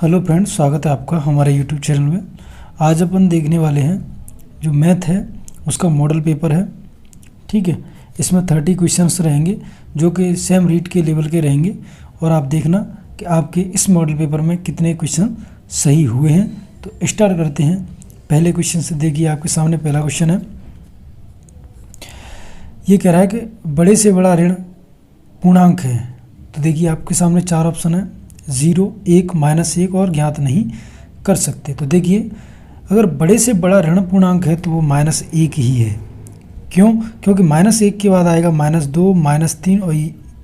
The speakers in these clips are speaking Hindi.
हेलो फ्रेंड्स, स्वागत है आपका हमारे यूट्यूब चैनल में। आज अपन देखने वाले हैं जो मैथ है उसका मॉडल पेपर है। ठीक है, इसमें 30 क्वेश्चंस रहेंगे जो कि सेम रीड के लेवल के रहेंगे और आप देखना कि आपके इस मॉडल पेपर में कितने क्वेश्चन सही हुए हैं। तो स्टार्ट करते हैं पहले क्वेश्चन से। देखिए आपके सामने पहला क्वेश्चन है। ये कह रहा है कि बड़े से बड़ा ऋण पूर्णांक है। तो देखिए आपके सामने 4 ऑप्शन है, 0, 1, -1 और ज्ञात नहीं कर सकते। तो देखिए अगर बड़े से बड़ा ऋण पूर्णांक है तो वो -1 ही है। क्यों? क्योंकि -1 के बाद आएगा -2, -3 और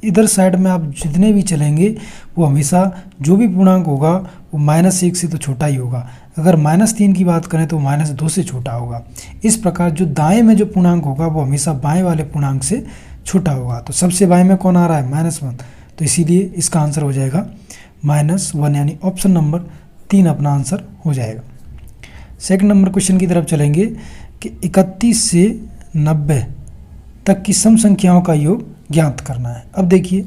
इधर साइड में आप जितने भी चलेंगे वो हमेशा जो भी पूर्णांक होगा वो -1 से तो छोटा ही होगा। अगर -3 की बात करें तो -2 से छोटा होगा। इस प्रकार जो दाएं में जो पूर्णांक होगा वो हमेशा बाएं वाले पूर्णांक से छोटा होगा। तो सबसे बाएं में कौन आ रहा है? -1। तो इसीलिए इसका आंसर हो जाएगा -1, यानी ऑप्शन नंबर 3 अपना आंसर हो जाएगा। सेकंड नंबर क्वेश्चन की तरफ चलेंगे कि 31 से 90 तक की सम संख्याओं का योग ज्ञात करना है। अब देखिए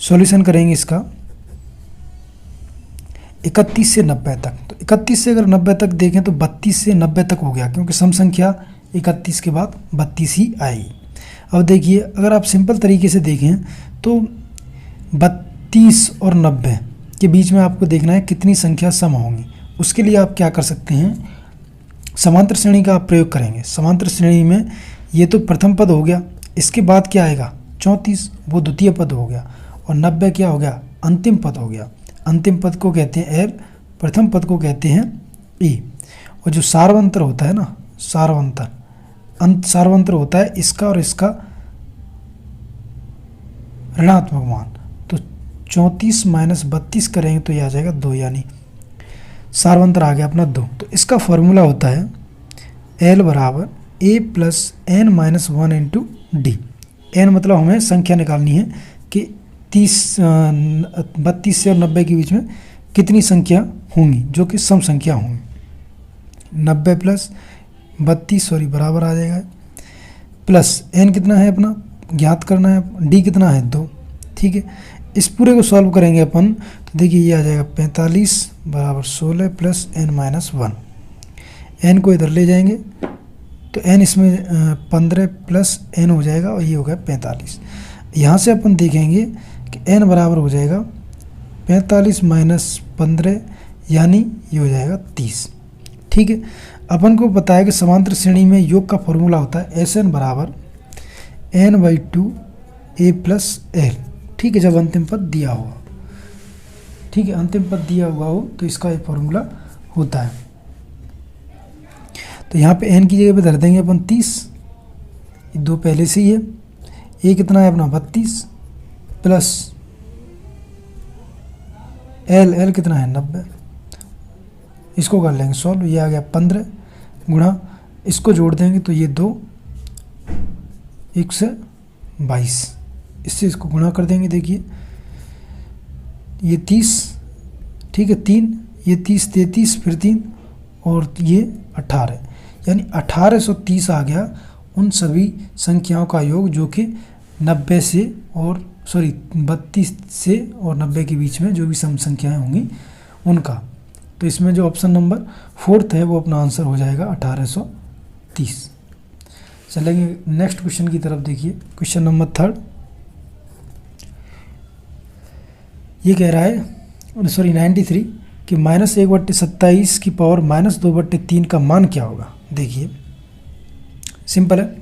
सॉल्यूशन करेंगे इसका। 31 से 90 तक, तो 31 से अगर 90 तक देखें तो 32 से 90 तक हो गया, क्योंकि सम संख्या 31 के बाद 32 ही आएगी। अब देखिए अगर आप सिंपल तरीके से देखें तो 32 और 90 के बीच में आपको देखना है कितनी संख्या सम होंगी। उसके लिए आप क्या कर सकते हैं, समांतर श्रेणी का आप प्रयोग करेंगे। समांतर श्रेणी में ये तो प्रथम पद हो गया, इसके बाद क्या आएगा? 34, वो द्वितीय पद हो गया, और 90 क्या हो गया? अंतिम पद हो गया। अंतिम पद को कहते हैं एल, प्रथम पद को कहते हैं ई। और जो सार्वंतर होता है ना, सार्वंतर होता है इसका और इसका ऋणात्मक मान। तो 34 - 32 करेंगे तो ये आ जाएगा 2, यानी सार्वंतर आ गया अपना 2। तो इसका फॉर्मूला होता है L बराबर A + n - 1 × D। n मतलब हमें संख्या निकालनी है कि 32 से और 90 के बीच में कितनी संख्या होंगी जो कि सम संख्या होंगी। 90 + 32 बराबर आ जाएगा, प्लस n कितना है अपना ज्ञात करना है, d कितना है 2। ठीक है, इस पूरे को सॉल्व करेंगे अपन तो देखिए ये आ जाएगा 45 = 16 + n - 1। n को इधर ले जाएंगे तो n इसमें 15 + n हो जाएगा और ये हो गया 45। यहाँ से अपन देखेंगे कि n बराबर हो जाएगा 45 - 15, यानी ये हो जाएगा 30। ठीक है, अपन को पता है कि समांतर श्रेणी में योग का फॉर्मूला होता है Sn बराबर n/2 A + L। ठीक है, जब अंतिम पद दिया हुआ, ठीक है, अंतिम पद दिया हुआ हो तो इसका एक फॉर्मूला होता है। तो यहाँ पे n की जगह पे धर देंगे अपन 30, 2 पहले से ही है। a कितना है अपना 32 प्लस l कितना है 90। इसको कर लेंगे सॉल्व, ये आ गया 15 गुणा, इसको जोड़ देंगे तो ये 2, 1 से 22, इससे इसको गुणा कर देंगे। देखिए ये 30, ठीक है, 3, ये 30, 33, फिर 3 और ये 18, यानी 1830 आ गया उन सभी संख्याओं का योग जो कि 90 से और 32 से और 90 के बीच में जो भी सम संख्याएं होंगी उनका। तो इसमें जो ऑप्शन नंबर 4 है वो अपना आंसर हो जाएगा 1830। चलेंगे नेक्स्ट क्वेश्चन की तरफ। देखिए क्वेश्चन नंबर 3 ये कह रहा है 93 कि -1/27 की पावर -2/3 का मान क्या होगा। देखिए सिंपल है,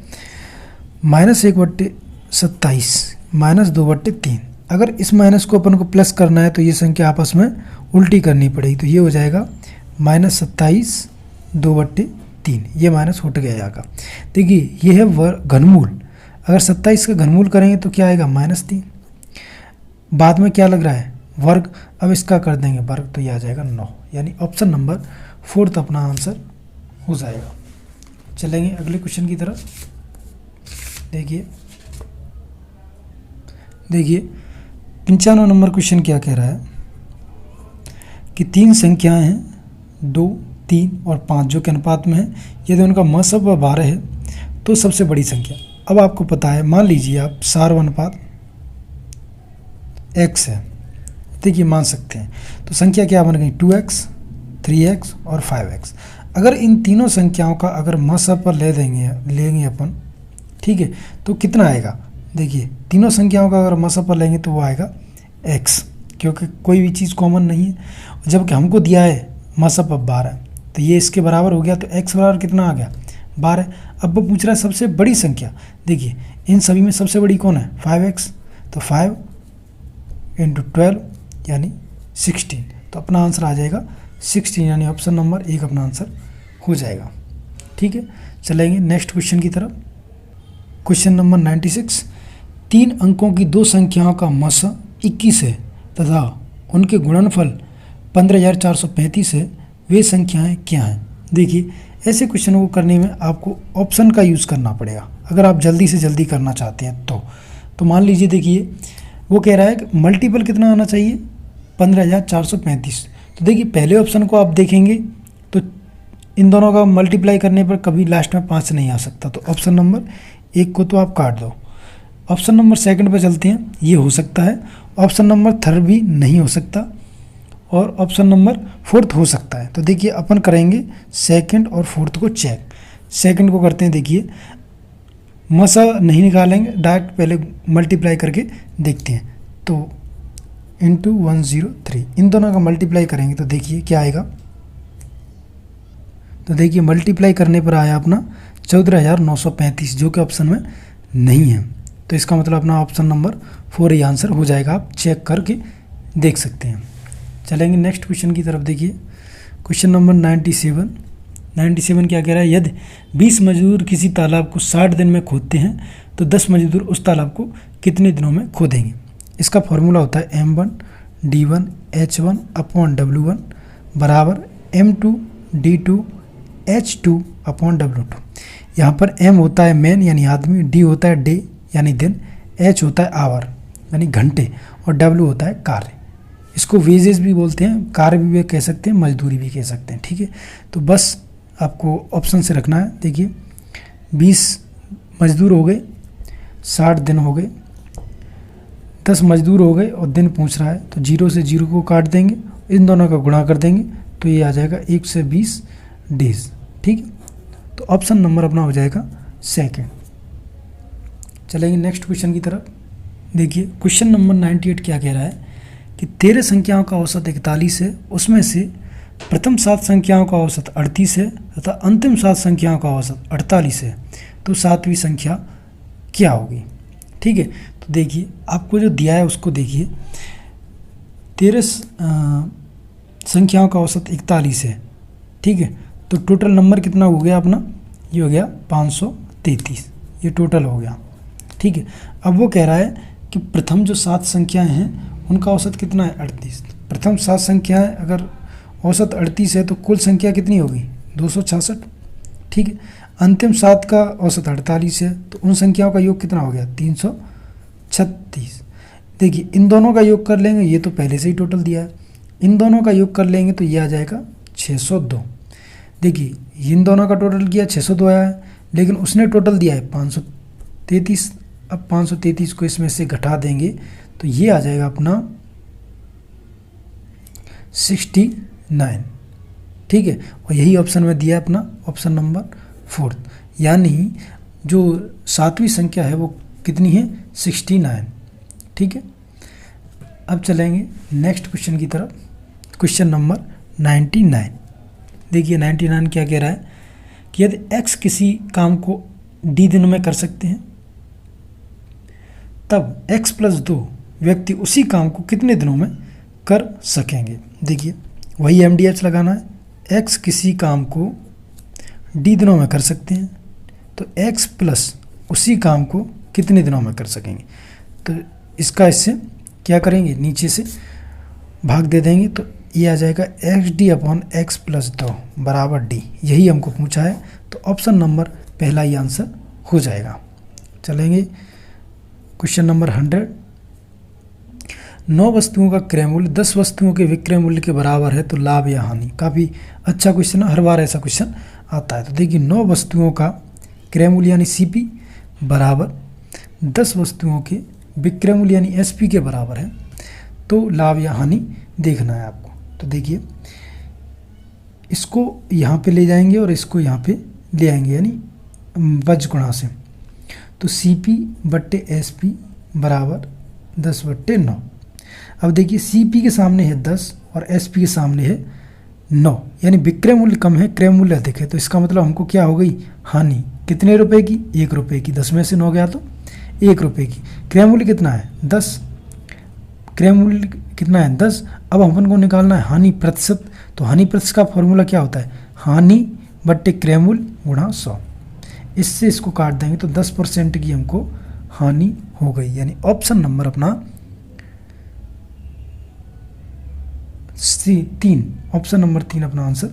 -1/27 -2/3। अगर इस माइनस को अपन को प्लस करना है तो ये संख्या आपस में उल्टी करनी पड़ेगी। तो ये हो जाएगा -27 2/3, ये माइनस उठ गया जाएगा। देखिए ये है घनमूल, अगर 27 का घनमूल करेंगे तो क्या आएगा -3। बाद में क्या लग रहा है वर्ग, अब इसका कर देंगे वर्ग तो ये आ जाएगा 9, यानी ऑप्शन नंबर 4 अपना आंसर हो जाएगा। चलेंगे अगले क्वेश्चन की तरफ। देखिए 95 नंबर क्वेश्चन क्या कह रहा है कि 3 संख्याएं हैं 2, 3 और 5 जो कि अनुपात में है। यदि उनका महत्व व भार है तो सबसे बड़ी संख्या। अब आपको पता है, मान लीजिए आप सार्व अनुपात x है, देखिए मान सकते हैं। तो संख्या क्या बन गई 2x, 3x और 5x। अगर इन तीनों संख्याओं का अगर मसा पर लेंगे अपन, ठीक है, तो कितना आएगा? देखिए तीनों संख्याओं का अगर मसा पर लेंगे तो वो आएगा x, क्योंकि कोई भी चीज़ कॉमन नहीं है। जबकि हमको दिया है मसा पर 12, तो ये इसके बराबर हो गया, तो x बराबर कितना आ गया 12। अब वो पूछ रहा है सबसे बड़ी संख्या। देखिए इन सभी में सबसे बड़ी कौन है 5x, तो 5 × 12 यानी 16। तो अपना आंसर आ जाएगा 16, यानी ऑप्शन नंबर 1 अपना आंसर हो जाएगा। ठीक है, चलेंगे नेक्स्ट क्वेश्चन की तरफ। क्वेश्चन नंबर 96, 3 अंकों की दो संख्याओं का मसा 21 है तथा उनके गुणनफल 15,435 है, वे संख्याएं क्या हैं? देखिए ऐसे क्वेश्चन को करने में आपको ऑप्शन का यूज़ करना पड़ेगा अगर आप जल्दी से जल्दी करना चाहते हैं तो मान लीजिए, देखिए वो कह रहा है कि मल्टीपल कितना आना चाहिए 15,435। तो देखिए पहले ऑप्शन को आप देखेंगे तो इन दोनों का मल्टीप्लाई करने पर कभी लास्ट में 5 नहीं आ सकता, तो ऑप्शन नंबर 1 को तो आप काट दो। ऑप्शन नंबर 2 पर चलते हैं, ये हो सकता है। ऑप्शन नंबर 3 भी नहीं हो सकता और ऑप्शन नंबर 4 हो सकता है। तो देखिए अपन करेंगे 2 और 4 को चेक। 2 को करते हैं, देखिए मसा नहीं निकालेंगे, डायरेक्ट पहले मल्टीप्लाई करके देखते हैं। तो इंटू 103 इन दोनों का मल्टीप्लाई करेंगे तो देखिए क्या आएगा। तो देखिए मल्टीप्लाई करने पर आया अपना 14,935, जो कि ऑप्शन में नहीं है। तो इसका मतलब अपना ऑप्शन नंबर 4 ही आंसर हो जाएगा, आप चेक करके देख सकते हैं। चलेंगे नेक्स्ट क्वेश्चन की तरफ। देखिए क्वेश्चन नंबर 97 क्या कह रहा है? यदि 20 मजदूर किसी तालाब को 60 दिन में खोदते हैं तो 10 मजदूर उस तालाब को कितने दिनों में खोदेंगे? इसका फॉर्मूला होता है M1D1H1/W1 बराबर M2D2H2/W2। यहाँ पर M होता है मैन यानी आदमी, D होता है डे यानी दिन, H होता है आवर यानी घंटे और W होता है कार्य। इसको वेजेस भी बोलते हैं, कार्य भी कह सकते हैं, मजदूरी भी कह सकते हैं। ठीक है, तो बस आपको ऑप्शन से रखना है। देखिए 20 मजदूर हो गए, 60 दिन हो गए, 10 मजदूर हो गए और दिन पूछ रहा है, तो 0 से 0 को काट देंगे, इन दोनों का गुणा कर देंगे तो ये आ जाएगा 120 डेज। ठीक है, तो ऑप्शन नंबर अपना हो जाएगा 2। चलेंगे नेक्स्ट क्वेश्चन की तरफ। देखिए क्वेश्चन नंबर 98 क्या कह रहा है कि 13 संख्याओं का औसत 41 है, उसमें से प्रथम 7 संख्याओं का औसत 38 है तथा अंतिम 7 संख्याओं का औसत 48 है, तो 7वीं संख्या क्या होगी? ठीक है, तो देखिए आपको जो दिया है उसको देखिए, 13 संख्याओं का औसत 41 है। ठीक है, तो टोटल नंबर कितना हो गया अपना? ये हो गया 533, ये टोटल हो गया। ठीक है, अब वो कह रहा है कि प्रथम जो 7 संख्याएं हैं उनका औसत कितना है 38। प्रथम 7 संख्याएं अगर औसत 38 है तो कुल संख्या कितनी होगी 266। ठीक है, अंतिम 7 का औसत 48 है तो उन संख्याओं का योग कितना हो गया 336। देखिए इन दोनों का योग कर लेंगे, ये तो पहले से ही टोटल दिया है, इन दोनों का योग कर लेंगे तो ये आ जाएगा 602। देखिए इन दोनों का टोटल किया 602 आया है, लेकिन उसने टोटल दिया है 533। अब 533 को इसमें से घटा देंगे तो ये आ जाएगा अपना 69। ठीक है, और यही ऑप्शन में दिया अपना ऑप्शन नंबर 4, यानी जो 7वीं संख्या है वो कितनी है 69। ठीक है, अब चलेंगे नेक्स्ट क्वेश्चन की तरफ। Question number 99। देखिए 99 क्या कह रहा है कि यदि x किसी काम को d दिनों में कर सकते हैं तब x + 2 व्यक्ति उसी काम को कितने दिनों में कर सकेंगे? देखिए वही MDH लगाना है, x किसी काम को d दिनों में कर सकते हैं तो x + उसी काम को कितने दिनों में कर सकेंगे। तो इसका इससे क्या करेंगे, नीचे से भाग दे देंगे तो ये आ जाएगा XD/x + 2 बराबर d। यही हमको पूछा है, तो ऑप्शन नंबर पहला ही आंसर हो जाएगा। चलेंगे क्वेश्चन नंबर 100। 9 वस्तुओं का क्रय मूल्य 10 वस्तुओं के विक्रय मूल्य के बराबर है तो लाभ या हानि। काफ़ी अच्छा क्वेश्चन है, हर बार ऐसा क्वेश्चन आता है। तो देखिए 9 वस्तुओं का क्रय मूल्य यानी CP बराबर 10 वस्तुओं के विक्रय मूल्य यानी SP के बराबर है, तो लाभ या हानि देखना है आपको। तो देखिए इसको यहाँ पे ले जाएंगे और इसको यहाँ पे ले आएंगे, यानी वज्र गुणा से। तो CP बट्टे SP बराबर 10/9। अब देखिए CP के सामने है 10 और SP के सामने है 9, यानी विक्रय मूल्य कम है, क्रय मूल्य अधिक है। तो इसका मतलब हमको क्या हो गई, हानि। कितने रुपए की, 1 रुपये की। 10 में से 9 गया तो 1 रुपये की। क्रय मूल्य कितना है, 10। क्रय मूल्य कितना है, 10। अब अपन को निकालना है हानि प्रतिशत। तो हानि प्रतिशत का फॉर्मूला क्या होता है, हानि बट्टे क्रय मूल्य गुणा 100। इससे इसको काट देंगे तो 10% की हमको हानि हो गई, यानी ऑप्शन नंबर अपना 3, ऑप्शन नंबर 3 अपना आंसर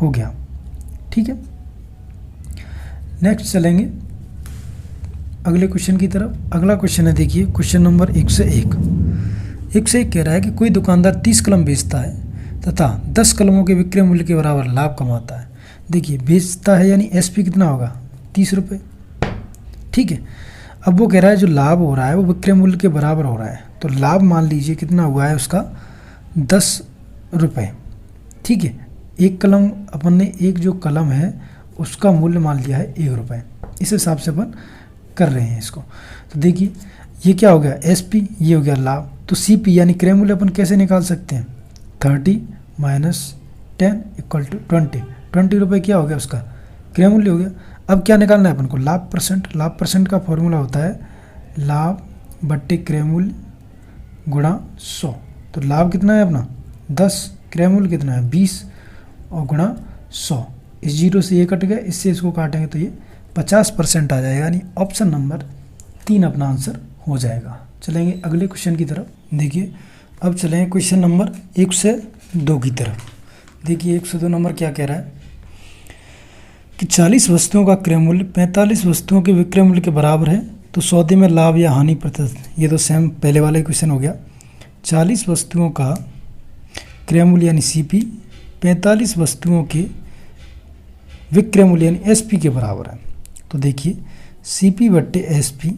हो गया। ठीक है, नेक्स्ट चलेंगे अगले क्वेश्चन की तरफ। अगला क्वेश्चन है, देखिए क्वेश्चन नंबर 101। 101 कह रहा है कि कोई दुकानदार 30 कलम बेचता है तथा 10 कलमों के विक्रय मूल्य के बराबर लाभ कमाता है। देखिए बेचता है यानी SP कितना होगा, 30 रुपये। ठीक है, अब वो कह रहा है जो लाभ हो रहा है वो विक्रय मूल्य के बराबर हो रहा है। तो लाभ मान लीजिए कितना हुआ है उसका, 10 रुपये। ठीक है, एक कलम अपन ने, एक जो कलम है उसका मूल्य मान लिया है 1 रुपये। इस हिसाब से अपन कर रहे हैं इसको। तो देखिए ये क्या हो गया, SP, ये हो गया लाभ। तो CP यानी क्रय मूल्य अपन कैसे निकाल सकते हैं, 30 - 10 = 20। 20 रुपये क्या हो गया उसका क्रय मूल्य हो गया। अब क्या निकालना है अपन को, लाभ परसेंट। लाभ परसेंट का फॉर्मूला होता है लाभ बट्टे क्रय मूल्य गुणा 100। तो लाभ कितना है अपना 10, क्रय मूल्य कितना है 20 और गुणा 100। इस 0 से ये कट गया, इससे इसको काटेंगे तो ये 50% आ जाएगा, यानी ऑप्शन नंबर 3 अपना आंसर हो जाएगा। चलेंगे अगले क्वेश्चन की तरफ। देखिए अब चलेंगे क्वेश्चन नंबर 102 की तरफ। देखिए 102 नंबर क्या कह रहा है कि 40 वस्तुओं का क्रय मूल्य 45 वस्तुओं के विक्रय मूल्य के बराबर है, तो सौदे में लाभ या हानि प्रतिशत। ये तो सेम पहले वाला ही क्वेश्चन हो गया। 40 वस्तुओं का क्रय मूल्य यानी CP 45 वस्तुओं के विक्रय मूल्य यानी SP के बराबर है। तो देखिए CP बट्टे SP,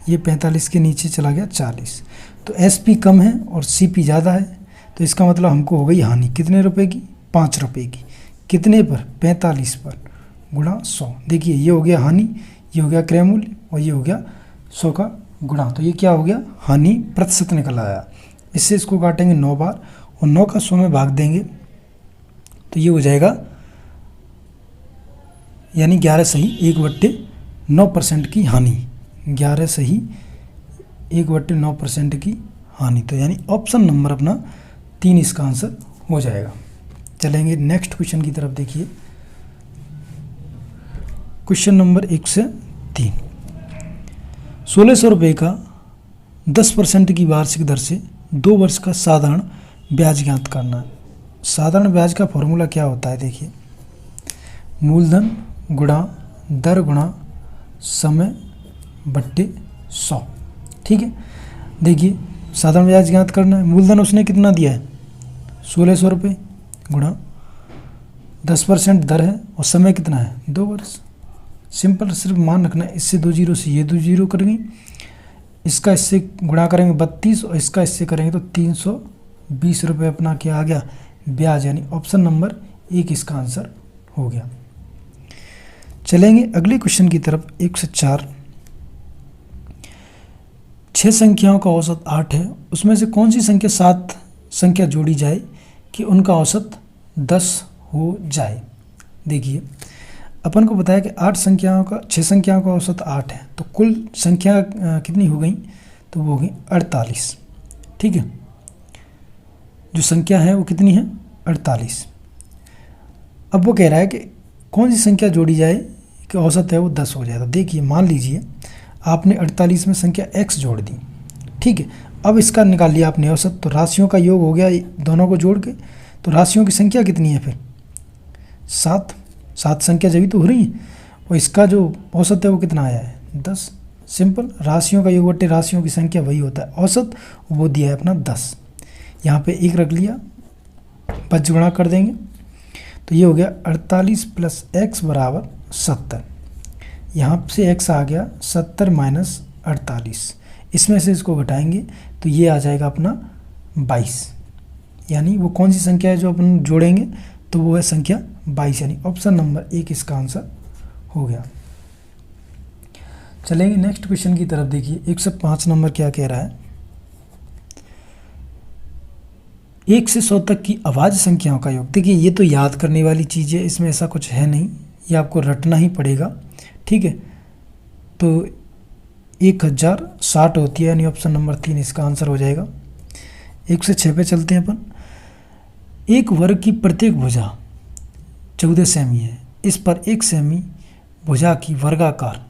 ये 45 के नीचे चला गया 40। तो SP कम है और CP ज़्यादा है, तो इसका मतलब हमको हो गई हानि। कितने रुपए की, 5 रुपये की। कितने पर, 45 पर, गुणा 100। देखिए ये हो गया हानि, ये हो गया क्रय मूल्य और ये हो गया 100 का गुणा। तो ये क्या हो गया, हानि प्रतिशत निकल आया। इससे इसको काटेंगे 9 बार और 9 का 100 में भाग देंगे तो ये हो जाएगा, यानी 11 सही 1/9% की हानि। 11 सही 1/9% की हानि। तो यानी ऑप्शन नंबर अपना 3 इसका आंसर हो जाएगा। चलेंगे नेक्स्ट क्वेश्चन की तरफ। देखिए क्वेश्चन नंबर 103। 1600 रुपये का 10% की वार्षिक दर से 2 वर्ष का साधारण ब्याज ज्ञात करना है। साधारण ब्याज का फॉर्मूला क्या होता है, देखिए मूलधन गुणा दर गुणा समय बट्टे 100। ठीक है, देखिए साधारण ब्याज ज्ञात करना है। मूलधन उसने कितना दिया है, 1600 रुपये, गुणा 10% दर है और समय कितना है, 2 वर्ष। सिंपल, सिर्फ मान रखना है। इससे 2 0 से ये 2 0 करेंगे, इसका इससे गुणा करेंगे 32 और इसका इससे करेंगे तो 320 रुपये अपना क्या आ गया, ब्याज। यानी ऑप्शन नंबर 1 इसका आंसर हो गया। चलेंगे अगले क्वेश्चन की तरफ। 104। 6 संख्याओं का औसत 8 है, उसमें से कौन सी संख्या 7 संख्या जोड़ी जाए कि उनका औसत 10 हो जाए। देखिए अपन को बताया कि 6 संख्याओं का औसत 8 है, तो कुल संख्या कितनी हो गई, तो वो हो गई 48। ठीक है, जो संख्या है वो कितनी है, 48। अब वो कह रहा है कि कौन सी संख्या जोड़ी जाए कि औसत है वो 10 हो जाए। तो देखिए मान लीजिए आपने 48 में संख्या x जोड़ दी। ठीक है, अब इसका निकाल लिया आपने औसत, तो राशियों का योग हो गया दोनों को जोड़ के। तो राशियों की संख्या कितनी है फिर, 7 संख्या जब भी तो हो रही है, और इसका जो औसत है वो कितना आया है, 10। सिंपल, राशियों का योग बट्टे राशियों की संख्या वही होता है औसत, वो दिया है अपना 10। यहाँ पे 1 रख लिया, 5 गुणा कर देंगे तो ये हो गया 48 + x बराबर 70। यहाँ से x आ गया 70 - 48, इसमें से इसको घटाएंगे तो ये आ जाएगा अपना 22, यानी वो कौन सी संख्या है जो अपन जोड़ेंगे, तो वो है संख्या 22, यानी ऑप्शन नंबर 1 इसका आंसर हो गया। चलेंगे नेक्स्ट क्वेश्चन की तरफ। देखिए 105 नंबर क्या कह रहा है, 1 से 100 तक की अभाज्य संख्याओं का योग। देखिए ये तो याद करने वाली चीज़ है, इसमें ऐसा कुछ है नहीं, ये आपको रटना ही पड़ेगा, ठीक है। तो 1060 होती है, यानी ऑप्शन नंबर 3 इसका आंसर हो जाएगा। 1 से 6 पे चलते हैं अपन। एक वर्ग की प्रत्येक भुजा 14 सेमी है, इस पर 1 सेमी भुजा की वर्गाकार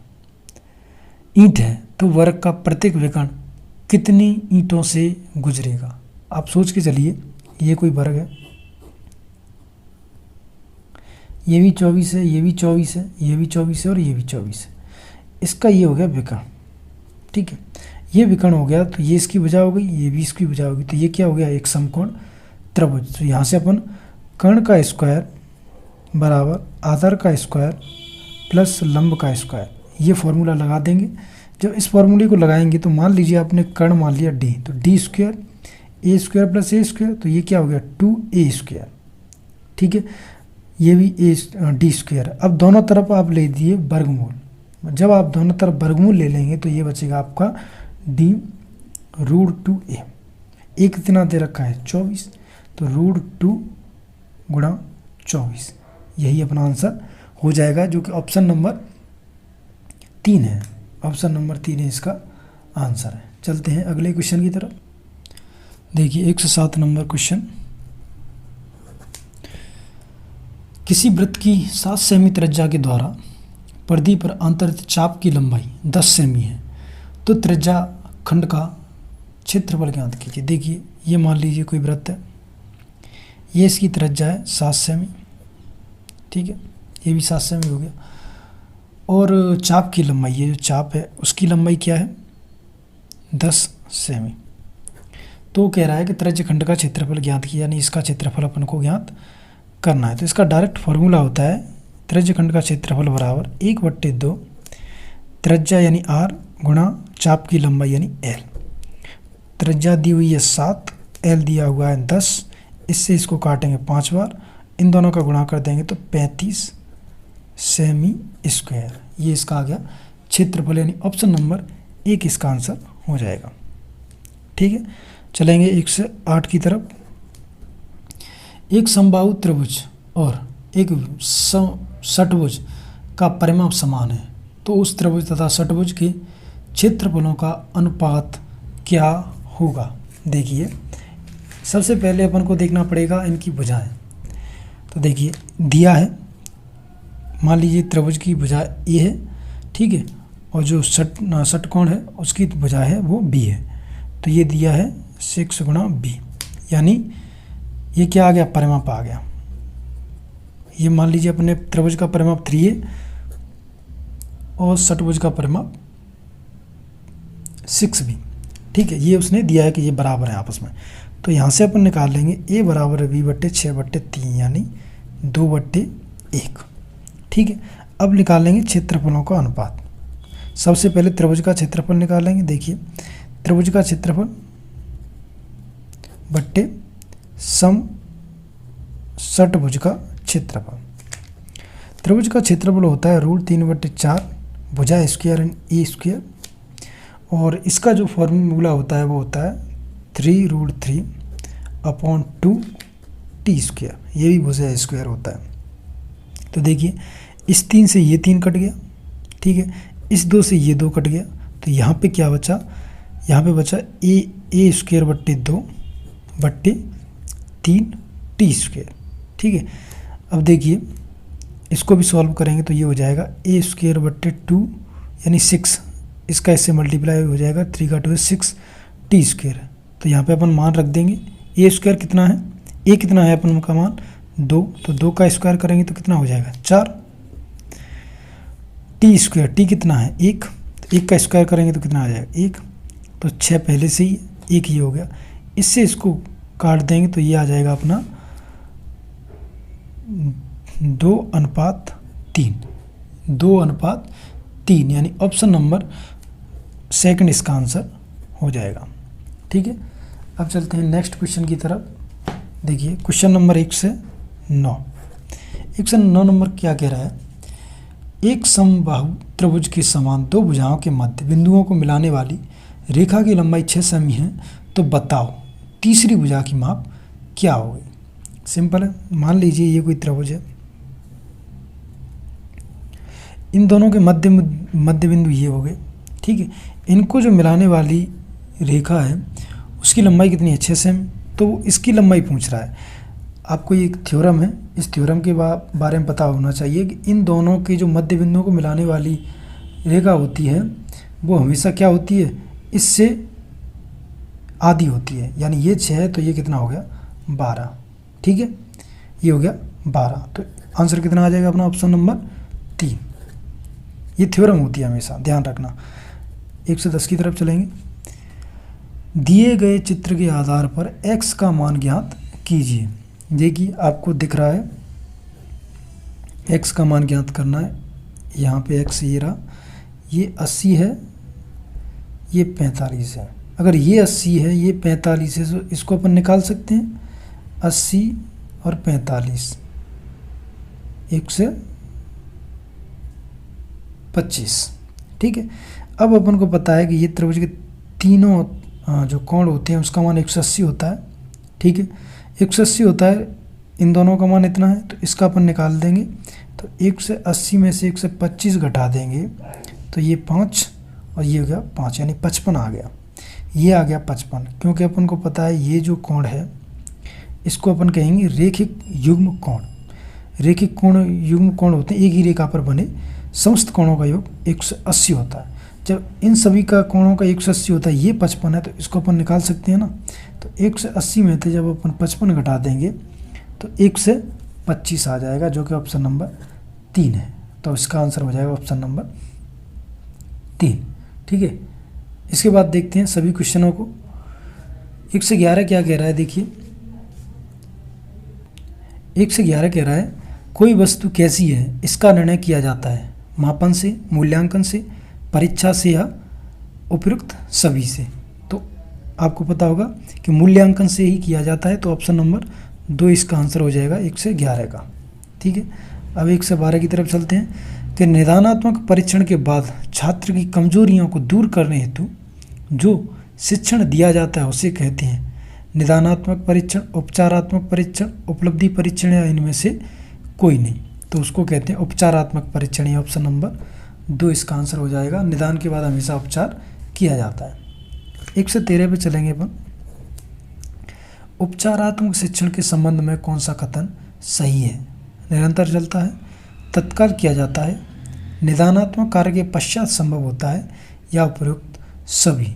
ईंट है, तो वर्ग का प्रत्येक विकर्ण कितनी ईंटों से गुजरेगा। आप सोच के चलिए, ये कोई वर्ग है, ये भी 24 है, ये भी 24 है, ये भी 24 है और ये भी 24 है, इसका ये हो गया विकर्ण, ठीक है। ये विकर्ण हो गया तो ये इसकी भुजा हो गई, ये भी इसकी भुजा होगी, तो ये क्या हो गया, एक समकोण त्रिभुज। तो यहाँ से अपन कर्ण का स्क्वायर बराबर आधार का स्क्वायर प्लस लंब का स्क्वायर, ये फॉर्मूला लगा देंगे। जब इस फॉर्मूले को लगाएंगे तो मान लीजिए आपने कर्ण मान लिया डी, तो डी स्क्वायर ए स्क्वायर प्लस ए स्क्वायर, तो ये क्या हो गया 2a स्क्वायर, ठीक है। ये भी डी स्क्वायर। अब दोनों तरफ आप ले दिए वर्गमूल, जब आप दोनों तरफ वर्गमूल ले लेंगे तो ये बचेगा आपका डी √2a। ए कितना दे रखा है 24, तो √2 गुणा 24, यही अपना आंसर हो जाएगा, जो कि ऑप्शन नंबर 3 है। ऑप्शन नंबर 3 है इसका आंसर है। चलते हैं अगले क्वेश्चन की तरफ। देखिए 107 नंबर क्वेश्चन, किसी वृत्त की 7 सेमी त्रिज्या के द्वारा परिधि पर अंतरित चाप की लंबाई 10 सेमी है, तो त्रिज्या खंड का क्षेत्रफल ज्ञात कीजिए। देखिए ये मान लीजिए कोई वृत्त है, ये इसकी त्रिज्या है 7 सेमी, ठीक है, ये भी 7 सेमी हो गया, और चाप की लंबाई, ये जो चाप है उसकी लंबाई क्या है 10 सेमी। तो कह रहा है कि त्रिज्य खंड का क्षेत्रफल ज्ञात किया, यानी इसका क्षेत्रफल अपन को ज्ञात करना है। तो इसका डायरेक्ट फॉर्मूला होता है त्रिज्य खंड का क्षेत्रफल बराबर 1/2 त्रिज्या यानी r गुणा चाप की लंबाई यानी l। त्रिज्या दी हुई है 7, l दिया हुआ है 10, इससे इसको काटेंगे 5 बार, इन दोनों का गुणा कर देंगे तो 35 सेमी स्क्वायर, ये इसका आ गया क्षेत्रफल, यानी ऑप्शन नंबर 1 इसका आंसर हो जाएगा, ठीक है। चलेंगे 108 की तरफ। एक समबाहु त्रिभुज और एक षटभुज का परिमाप समान है, तो उस त्रिभुज तथा षटभुज के क्षेत्रफलों का अनुपात क्या होगा। देखिए सबसे पहले अपन को देखना पड़ेगा इनकी भुजाएं। तो देखिए दिया है, मान लीजिए त्रिभुज की भुजा ए है, ठीक है, और जो षटकोण है उसकी भुजा है वो बी है, तो ये दिया है 6 गुणा b, यानी ये क्या आ गया, परिमाप आ गया। ये मान लीजिए अपने त्रिभुज का परिमाप 3 है और षटभुज का परिमाप 6b, ठीक है, ये उसने दिया है कि ये बराबर है आपस में। तो यहाँ से अपन निकाल लेंगे a बराबर है b/6/3, यानी 2/1, ठीक है। अब निकाल लेंगे क्षेत्रफलों का अनुपात। सबसे पहले त्रिभुज का क्षेत्रफल निकालेंगे। देखिए त्रिभुज का क्षेत्रफल बट्टे सम षटभुज का क्षेत्रफल। त्रिभुज का क्षेत्रफल होता है √3/4 भुजा स्क्वायर एंड ए स्क्वायर, और इसका जो फॉर्मूला होता है वो होता है 3√3/2 टी स्क्वायर, ये भी भुजा स्क्वायर होता है। तो देखिए इस 3 से ये 3 कट गया, ठीक है, इस 2 से ये 2 कट गया, तो यहाँ पे क्या बचा, यहाँ पे बचा ए स्क्वायर बट्टे 2/3 टी स्क्वायर, ठीक है। अब देखिए इसको भी सॉल्व करेंगे तो ये हो जाएगा ए स्क्वायर बट्टे 2 यानी 6, इसका इससे मल्टीप्लाई हो जाएगा, 3 का 2 है 6 टी स्क्वायर। तो यहाँ पे अपन मान रख देंगे, ए स्क्वायर कितना है, ए कितना है अपन का मान 2, तो 2 का स्क्वायर करेंगे तो कितना हो जाएगा 4, टी स्क्वायर टी कितना है 1, तो 1 का स्क्वायर करेंगे तो कितना आ जाएगा 1, तो 6 पहले से ही 1 ही हो गया, इससे इसको काट देंगे तो ये आ जाएगा अपना 2:3, यानी ऑप्शन नंबर 2 इसका आंसर हो जाएगा, ठीक है। अब चलते हैं नेक्स्ट क्वेश्चन की तरफ। देखिए क्वेश्चन नंबर 1 से 9। 1 से 9 नंबर क्या कह रहा है, एक समबाहु त्रिभुज के समान दो भुजाओं के मध्य बिंदुओं को मिलाने वाली रेखा की लंबाई 6 सेमी है, तो बताओ तीसरी भुजा की माप क्या होगी। सिंपल है, मान लीजिए ये कोई त्रिभुज है, इन दोनों के मध्य बिंदु ये हो गए, ठीक है। इनको जो मिलाने वाली रेखा है उसकी लंबाई कितनी है, 6 सेमी, तो इसकी लंबाई पूछ रहा है। आपको एक थ्योरम है, इस थ्योरम के बारे में पता होना चाहिए कि इन दोनों के जो मध्य बिंदुओं को मिलाने वाली रेखा होती है वो हमेशा क्या होती है, इससे आधी होती है। यानी ये 6 है तो ये कितना हो गया, 12, ठीक है, ये हो गया 12। तो आंसर कितना आ जाएगा अपना, ऑप्शन नंबर 3। ये थ्योरम होती है, हमेशा ध्यान रखना। 1 से 10 की तरफ चलेंगे। दिए गए चित्र के आधार पर x का मान ज्ञात कीजिए। देखिए आपको दिख रहा है x का मान ज्ञात करना है। यहाँ पे x ये रहा, ये 80 है, ये 45 है। अगर ये 80 है, ये 45 है, तो इसको अपन निकाल सकते हैं। 80 और 45, 1 से 25, ठीक है। अब अपन को पता है कि ये त्रिभुज के तीनों जो कोण होते हैं उसका मान 180 होता है, ठीक है। 180 होता है, इन दोनों का मान इतना है, तो इसका अपन निकाल देंगे। तो 1 से 80 में से 1 से 25 घटा देंगे तो ये 5 और ये हो गया 5, यानी 55 आ गया। ये आ गया 55, क्योंकि अपन को पता है ये जो कोण है इसको अपन कहेंगे रेखिक युग्म कोण। रेखिक कोण युग्म कोण होते हैं एक ही रेखा पर बने समस्त कोणों का योग 180 होता है। जब इन सभी का कोणों का 180 होता है, ये 55 है, तो इसको अपन निकाल सकते हैं ना। तो 1 से 80 में थे, जब अपन 55 घटा देंगे तो 1 से 25 आ जाएगा, जो कि ऑप्शन नंबर 3 है। तो इसका आंसर हो जाएगा ऑप्शन नंबर 3, ठीक है। इसके बाद देखते हैं सभी क्वेश्चनों को। 1 से 11 क्या कह रहा है, देखिए 1 से 11 कह रहा है कोई वस्तु कैसी है इसका निर्णय किया जाता है मापन से, मूल्यांकन से, परीक्षा से या उपयुक्त सभी से। तो आपको पता होगा कि मूल्यांकन से ही किया जाता है, तो ऑप्शन नंबर 2 इसका आंसर हो जाएगा 1 से 11 का, ठीक है। अब 1 से 12 की तरफ चलते हैं कि निदानात्मक परीक्षण के बाद छात्र की कमजोरियों को दूर करने हेतु जो शिक्षण दिया जाता है उसे कहते हैं निदानात्मक परीक्षण, उपचारात्मक परीक्षण, उपलब्धि परीक्षण या इनमें से कोई नहीं, तो उसको कहते हैं उपचारात्मक परीक्षण। ये ऑप्शन नंबर 2 इसका आंसर हो जाएगा। निदान के बाद हमेशा उपचार किया जाता है। 1 से 13 पे चलेंगे अपन। उपचारात्मक शिक्षण के संबंध में कौन सा कथन सही है। निरंतर चलता है, तत्काल किया जाता है, निदानात्मक कार्य के पश्चात संभव होता है या उपयुक्त सभी।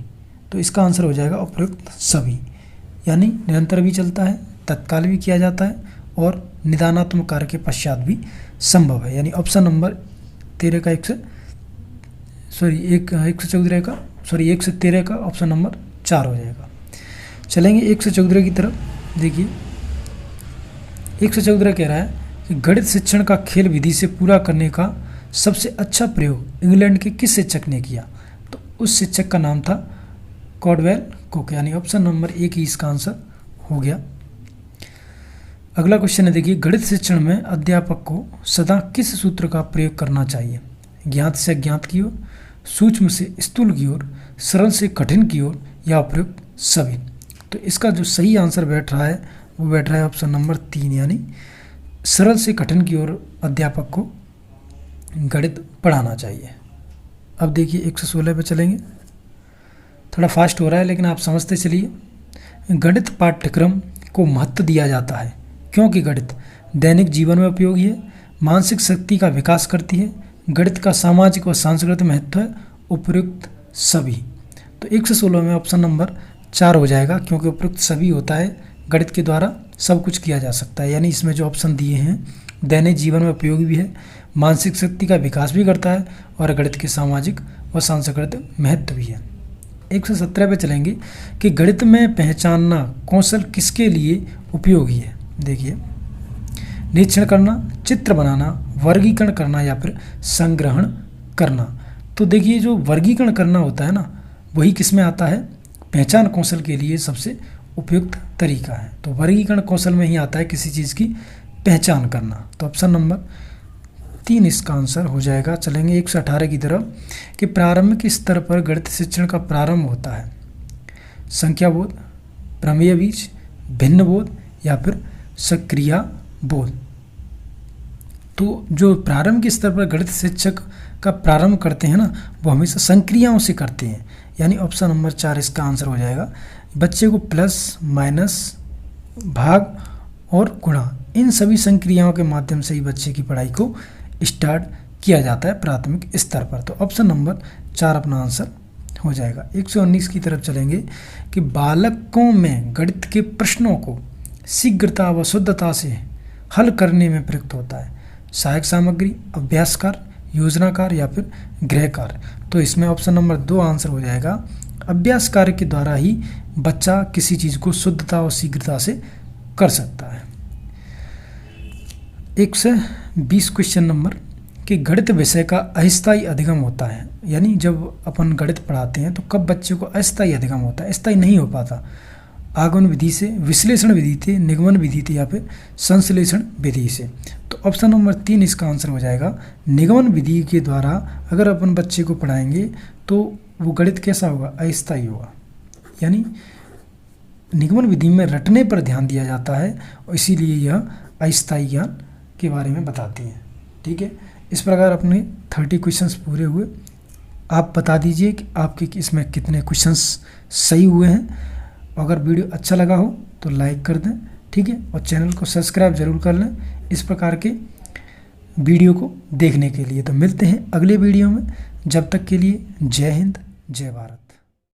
तो इसका आंसर हो जाएगा उपयुक्त सभी, यानी निरंतर भी चलता है, तत्काल भी किया जाता है और निदानात्मक कार्य के पश्चात भी संभव है। यानी ऑप्शन नंबर 13 का 1 से 13 का ऑप्शन नंबर 4 हो जाएगा। चलेंगे 1 से 14 की तरफ। देखिए 1 से 14 कह रहा है कि गणित शिक्षण का खेल विधि से पूरा करने का सबसे अच्छा प्रयोग इंग्लैंड के किस शिक्षक ने किया। तो उस शिक्षक का नाम था कॉडवेल कुक, यानी ऑप्शन नंबर 1 ही इसका आंसर हो गया। अगला क्वेश्चन है, देखिए गणित शिक्षण में अध्यापक को सदा किस सूत्र का प्रयोग करना चाहिए। ज्ञात से अज्ञात की ओर, सूक्ष्म से स्थूल की ओर, सरल से कठिन की ओर या उपयुक्त सभी। तो इसका जो सही आंसर बैठ रहा है वो बैठ रहा है ऑप्शन नंबर 3, यानी सरल से कठिन की ओर अध्यापक को गणित पढ़ाना चाहिए। अब देखिए 1 से 16 पे चलेंगे। थोड़ा फास्ट हो रहा है लेकिन आप समझते चलिए। गणित पाठ्यक्रम को महत्व दिया जाता है क्योंकि गणित दैनिक जीवन में उपयोगी है, मानसिक शक्ति का विकास करती है, गणित का सामाजिक और सांस्कृतिक महत्व है, उपयुक्त सभी। तो 1 से 16 में ऑप्शन नंबर 4 हो जाएगा, क्योंकि उपयुक्त सभी होता है गणित के द्वारा सब कुछ किया जा सकता है। यानी इसमें जो ऑप्शन दिए हैं दैनिक जीवन में उपयोगी भी है, मानसिक शक्ति का विकास भी करता है और गणित के सामाजिक और सांस्कृतिक महत्व भी है। 1 से 17 पे चलेंगे कि गणित में पहचानना कौशल किसके लिए उपयोगी है। देखिए निरीक्षण करना, चित्र बनाना, वर्गीकरण करना या फिर संग्रहण करना। तो देखिए जो वर्गीकरण करना होता है ना, वही किस में आता है, पहचान कौशल के लिए सबसे उपयुक्त तरीका है। तो वर्गीकरण कौशल में ही आता है किसी चीज़ की पहचान करना। तो ऑप्शन नंबर 3 इसका आंसर हो जाएगा। चलेंगे 118 की तरफ कि प्रारंभिक स्तर पर गणित शिक्षण का प्रारंभ होता है संख्या बोध, प्रमेय बीज, भिन्न बोध या फिर सक्रिया बोध। तो जो प्रारंभिक स्तर पर गणित शिक्षक का प्रारंभ करते हैं ना, वो हमेशा संक्रियाओं से करते हैं, यानी ऑप्शन नंबर 4 इसका आंसर हो जाएगा। बच्चे को प्लस, माइनस, भाग और गुणा इन सभी संक्रियाओं के माध्यम से ही बच्चे की पढ़ाई को स्टार्ट किया जाता है प्राथमिक स्तर पर। तो ऑप्शन नंबर 4 अपना आंसर हो जाएगा। 119 की तरफ चलेंगे कि बालकों में गणित के प्रश्नों को शीघ्रता व शुद्धता से हल करने में प्रयुक्त होता है सहायक सामग्री, अभ्यासकार, योजनाकार या फिर गृहकार। तो इसमें ऑप्शन नंबर 2 आंसर हो जाएगा। अभ्यास कार्य के द्वारा ही बच्चा किसी चीज़ को शुद्धता और शीघ्रता से कर सकता है। 120 क्वेश्चन नंबर कि गणित विषय का अस्थायी अधिगम होता है, यानी जब अपन गणित पढ़ाते हैं तो कब बच्चे को अस्थायी अधिगम होता है, स्थायी नहीं हो पाता। आगमन विधि से, विश्लेषण विधि से, निगमन विधि से या फिर संश्लेषण विधि से। तो ऑप्शन नंबर 3 इसका आंसर हो जाएगा। निगमन विधि के द्वारा अगर अपन बच्चे को पढ़ाएंगे तो वो गणित कैसा होगा, अस्थायी होगा, यानी निगमन विधि में रटने पर ध्यान दिया जाता है और इसीलिए यह अस्थायी ज्ञान के बारे में बताती है। ठीक है, इस प्रकार अपने 30 क्वेश्चंस पूरे हुए। आप बता दीजिए कि आपके इसमें कितने क्वेश्चंस सही हुए हैं। अगर वीडियो अच्छा लगा हो तो लाइक कर दें, ठीक है, और चैनल को सब्सक्राइब जरूर कर लें इस प्रकार के वीडियो को देखने के लिए। तो मिलते हैं अगले वीडियो में, जब तक के लिए जय हिंद, जय भारत।